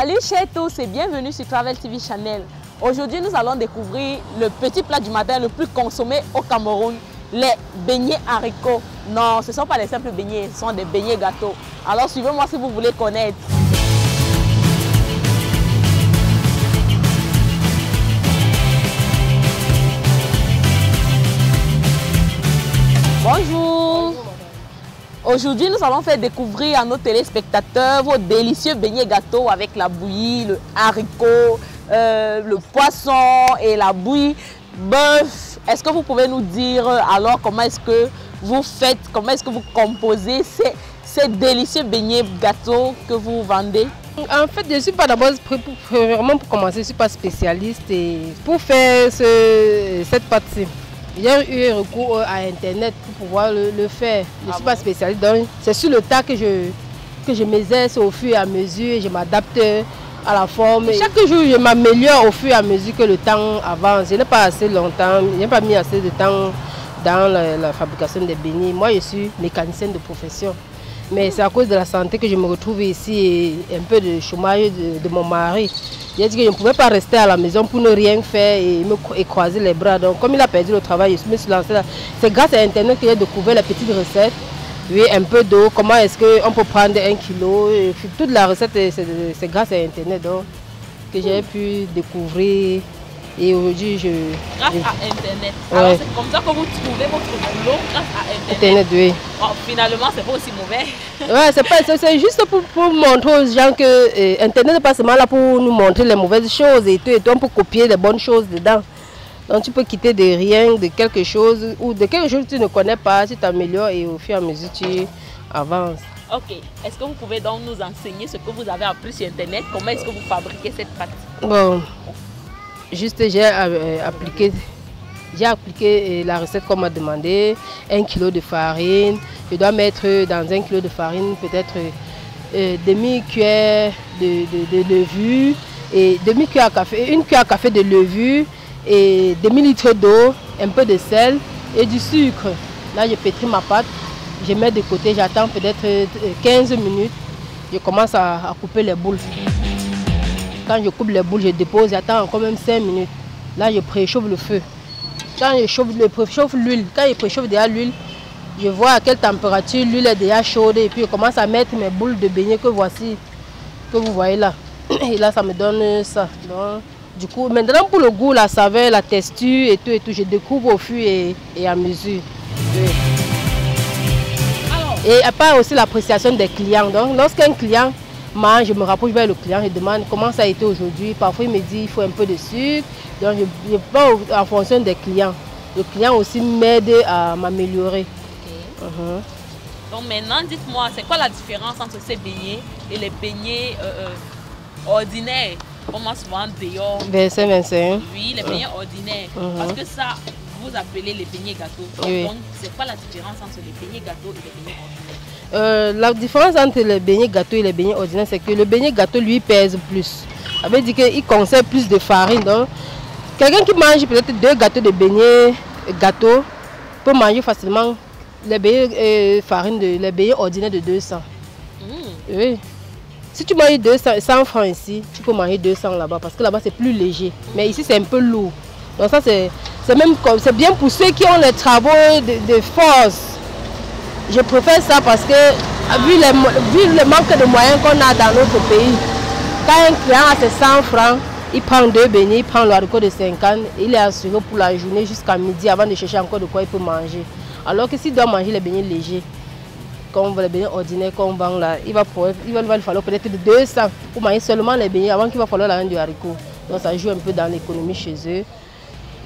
Salut chez tous et bienvenue sur Travel TV Channel. Aujourd'hui, nous allons découvrir le petit plat du matin le plus consommé au Cameroun, les beignets haricots. Non, ce ne sont pas des simples beignets, ce sont des beignets gâteaux. Alors suivez-moi si vous voulez connaître. Bonjour. Aujourd'hui, nous allons faire découvrir à nos téléspectateurs vos délicieux beignets gâteaux avec la bouillie, le haricot, le poisson et la bouillie bœuf. Est-ce que vous pouvez nous dire alors comment est-ce que vous faites, comment est-ce que vous composez ces délicieux beignets gâteaux que vous vendez? En fait, je ne suis pas d'abord, vraiment pour commencer, je ne suis pas spécialiste et pour faire cette pâte-ci. J'ai eu recours à Internet pour pouvoir le faire. Je ne suis pas spécialiste, donc c'est sur le tas que je m'exerce au fur et à mesure et je m'adapte à la forme. Et chaque jour, je m'améliore au fur et à mesure que le temps avance. Je n'ai pas assez longtemps, je n'ai pas mis assez de temps dans la fabrication des beignets. Moi, je suis mécanicienne de profession. Mais c'est à cause de la santé que je me retrouve ici et un peu de chômage de mon mari. J'ai dit que je ne pouvais pas rester à la maison pour ne rien faire et croiser les bras. Donc comme il a perdu le travail, je me suis lancée là. C'est grâce à Internet que j'ai découvert la petite recette. Oui, un peu d'eau, comment est-ce qu'on peut prendre 1 kilo. Toute la recette, c'est grâce à Internet donc, que j'ai pu découvrir. Et aujourd'hui, Grâce à Internet. Ouais. Alors c'est comme ça que vous trouvez votre boulot grâce à Internet. oui. Oh, finalement, c'est pas aussi mauvais. Ouais, c'est juste pour montrer aux gens que Internet n'est pas seulement là pour nous montrer les mauvaises choses et tout, on peut copier les bonnes choses dedans. Donc tu peux quitter de rien, de quelque chose ou de quelque chose que tu ne connais pas, tu t'améliores et au fur et à mesure tu avances. Ok, est-ce que vous pouvez donc nous enseigner ce que vous avez appris sur Internet? Comment est-ce que vous fabriquez cette pâte? Bon, juste j'ai appliqué la recette qu'on m'a demandé, 1 kg de farine. Je dois mettre dans 1 kg de farine peut-être demi-cuillère de levure et demi-cuillère à café, 1 cuillère à café de levure et demi-litre d'eau, un peu de sel et du sucre. Là, je pétris ma pâte, je mets de côté, j'attends peut-être 15 minutes. Je commence à couper les boules. Quand je coupe les boules, je dépose, j'attends encore même 5 minutes. Là, je préchauffe le feu. Quand je préchauffe l'huile, quand je préchauffe déjà l'huile, je vois à quelle température l'huile est déjà chaude et puis je commence à mettre mes boules de beignets que vous voyez là. Et là, ça me donne ça. Donc, du coup, maintenant pour le goût, la saveur, la texture et tout, je découvre au fur et à mesure. Oui. Et à part aussi l'appréciation des clients. Donc, lorsqu'un client mange, je me rapproche vers le client, je demande comment ça a été aujourd'hui. Parfois, il me dit il faut un peu de sucre. Donc, je prends en fonction des clients. Le client aussi m'aide à m'améliorer. Okay. Donc maintenant, dites-moi, c'est quoi la différence entre ces beignets et les beignets ordinaires? On mange souvent dehors. Verset 25. Oui, les beignets ordinaires. Parce que ça, vous appelez les beignets gâteaux. Oui. Donc, c'est quoi la différence entre les beignets gâteaux et les beignets ordinaires? La différence entre les beignets gâteaux et les beignets ordinaires, c'est que le beignet gâteau, lui, pèse plus. Ça veut dire qu'il conserve plus de farine. Donc, quelqu'un qui mange peut-être 2 gâteaux de beignets gâteaux peut manger facilement les beignets les beignets ordinaires de 200. Oui. Si tu manges 100 francs ici, tu peux manger 200 là-bas parce que là-bas c'est plus léger. Mais ici c'est un peu lourd. Donc ça c'est bien pour ceux qui ont les travaux de force. Je préfère ça parce que vu le manque de moyens qu'on a dans notre pays, quand un client a ses 100 francs, il prend 2 beignets, il prend le haricot de 50, il est assuré pour la journée jusqu'à midi avant de chercher encore de quoi il peut manger. Alors que s'il doit manger les beignets légers, comme les beignets ordinaires qu'on vend là, il va lui falloir peut-être 200 pour manger seulement les beignets avant qu'il va falloir la reine du haricot. Donc ça joue un peu dans l'économie chez eux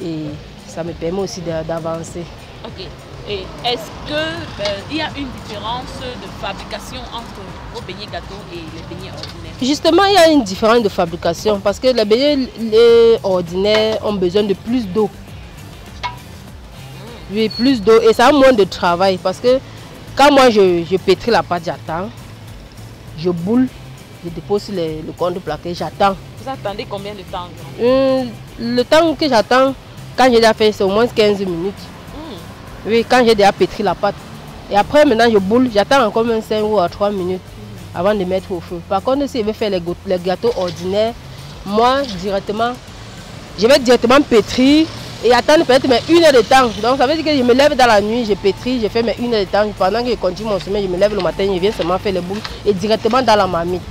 et ça me permet aussi d'avancer. Ok. Et est-ce qu'il y a une différence de fabrication entre vos beignets gâteaux et les beignets ordinaires? Justement, il y a une différence de fabrication parce que les beignets ordinaires ont besoin de plus d'eau. Oui, plus d'eau et ça a moins de travail parce que quand moi je pétris la pâte, j'attends, je boule, je dépose sur le contre-plaqué, j'attends. Vous attendez combien de temps? Le temps que j'attends, quand j'ai déjà fait, c'est au moins 15 minutes. Oui, quand j'ai déjà pétri la pâte. Et après, maintenant, je boule, j'attends encore même 5 ou 3 minutes. avant de mettre au feu. Par contre, si je veux faire les gâteaux ordinaires, moi, directement, je vais directement pétrir et attendre peut-être 1 heure de temps. Donc, ça veut dire que je me lève dans la nuit, je pétris, je fais mes 1 heure de temps. Pendant que je continue mon sommeil, je me lève le matin, je viens seulement faire les boules et directement dans la marmite.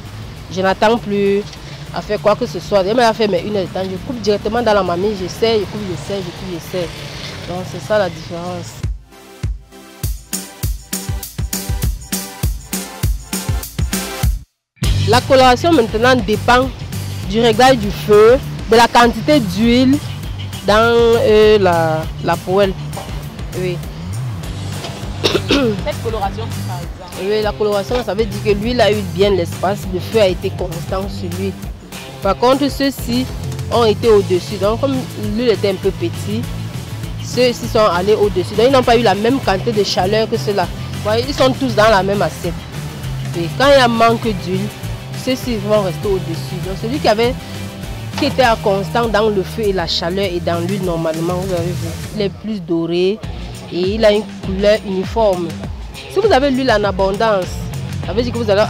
Je n'attends plus à faire quoi que ce soit. Je vais faire mes 1 heure de temps, je coupe directement dans la marmite, j'essaie, je coupe, j'essaie, je coupe, j'essaie. Donc, c'est ça la différence. La coloration maintenant dépend du réglage du feu, de la quantité d'huile dans la poêle. Oui. Cette coloration, par exemple. Oui, la coloration, ça veut dire que l'huile a eu bien l'espace, le feu a été constant sur lui. Par contre, ceux-ci ont été au-dessus. Donc, comme l'huile était un peu petite, ceux-ci sont allés au-dessus. Donc, ils n'ont pas eu la même quantité de chaleur que ceux-là. Ils sont tous dans la même assiette. Et quand il y a manque d'huile, ceux-ci vont rester au-dessus. Donc, celui qui était à constant dans le feu et la chaleur et dans l'huile, normalement, vous avez vu, il est plus doré et il a une couleur uniforme. Si vous avez l'huile en abondance, ça veut dire que vous allez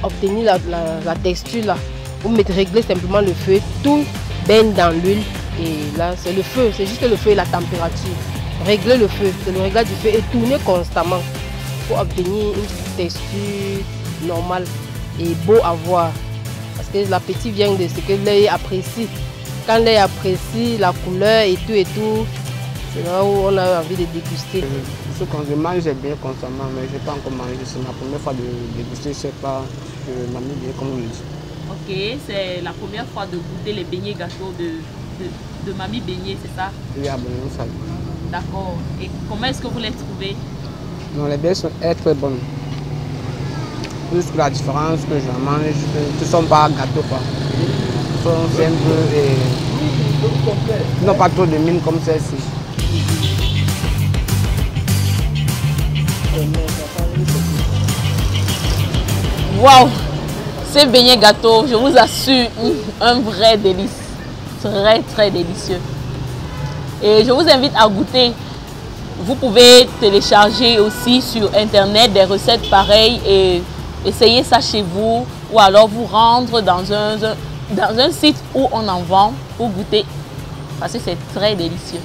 obtenir la texture là. Vous réglez simplement le feu, tout baigne dans l'huile et là c'est le feu, c'est juste le feu et la température. Réglez le feu, c'est le réglage du feu et tournez constamment pour obtenir une texture normale et beau à voir. Parce que l'appétit vient de ce que l'œil apprécie. Quand l'œil apprécie la couleur et tout, c'est là où on a envie de déguster. Ce qu'on mange, j'ai bien constamment, mais je n'ai pas encore mangé. C'est ma première fois de déguster, je ne sais pas, mamie bien comme on le dit. Ok, c'est la première fois de goûter les beignets gâteaux de Mamie Beignet, c'est ça? Oui, à Beignet, ça. D'accord. Et comment est-ce que vous les trouvez? Non, les beignets sont très bonnes. Juste la différence que je mange, ce ne sont pas gâteaux, quoi. Ils sont simples et ils n'ont pas trop de mine comme celle-ci. Waouh! Ces beignets gâteaux, je vous assure, un vrai délice. Très délicieux. Et je vous invite à goûter. Vous pouvez télécharger aussi sur internet des recettes pareilles et essayer ça chez vous. Ou alors vous rendre dans un site où on en vend pour goûter. Parce que c'est très délicieux.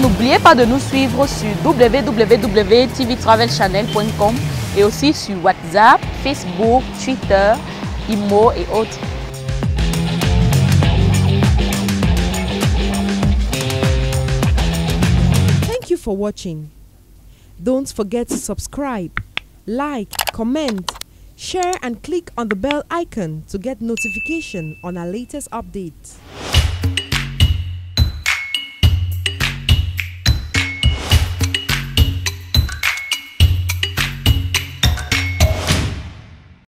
N'oubliez pas de nous suivre sur www.tvtravelchannel.com et aussi sur WhatsApp, Facebook, Twitter, Imo et autres. Thank you for watching. Don't forget to subscribe, like, comment, share and click on the bell icon to get notification on our latest updates.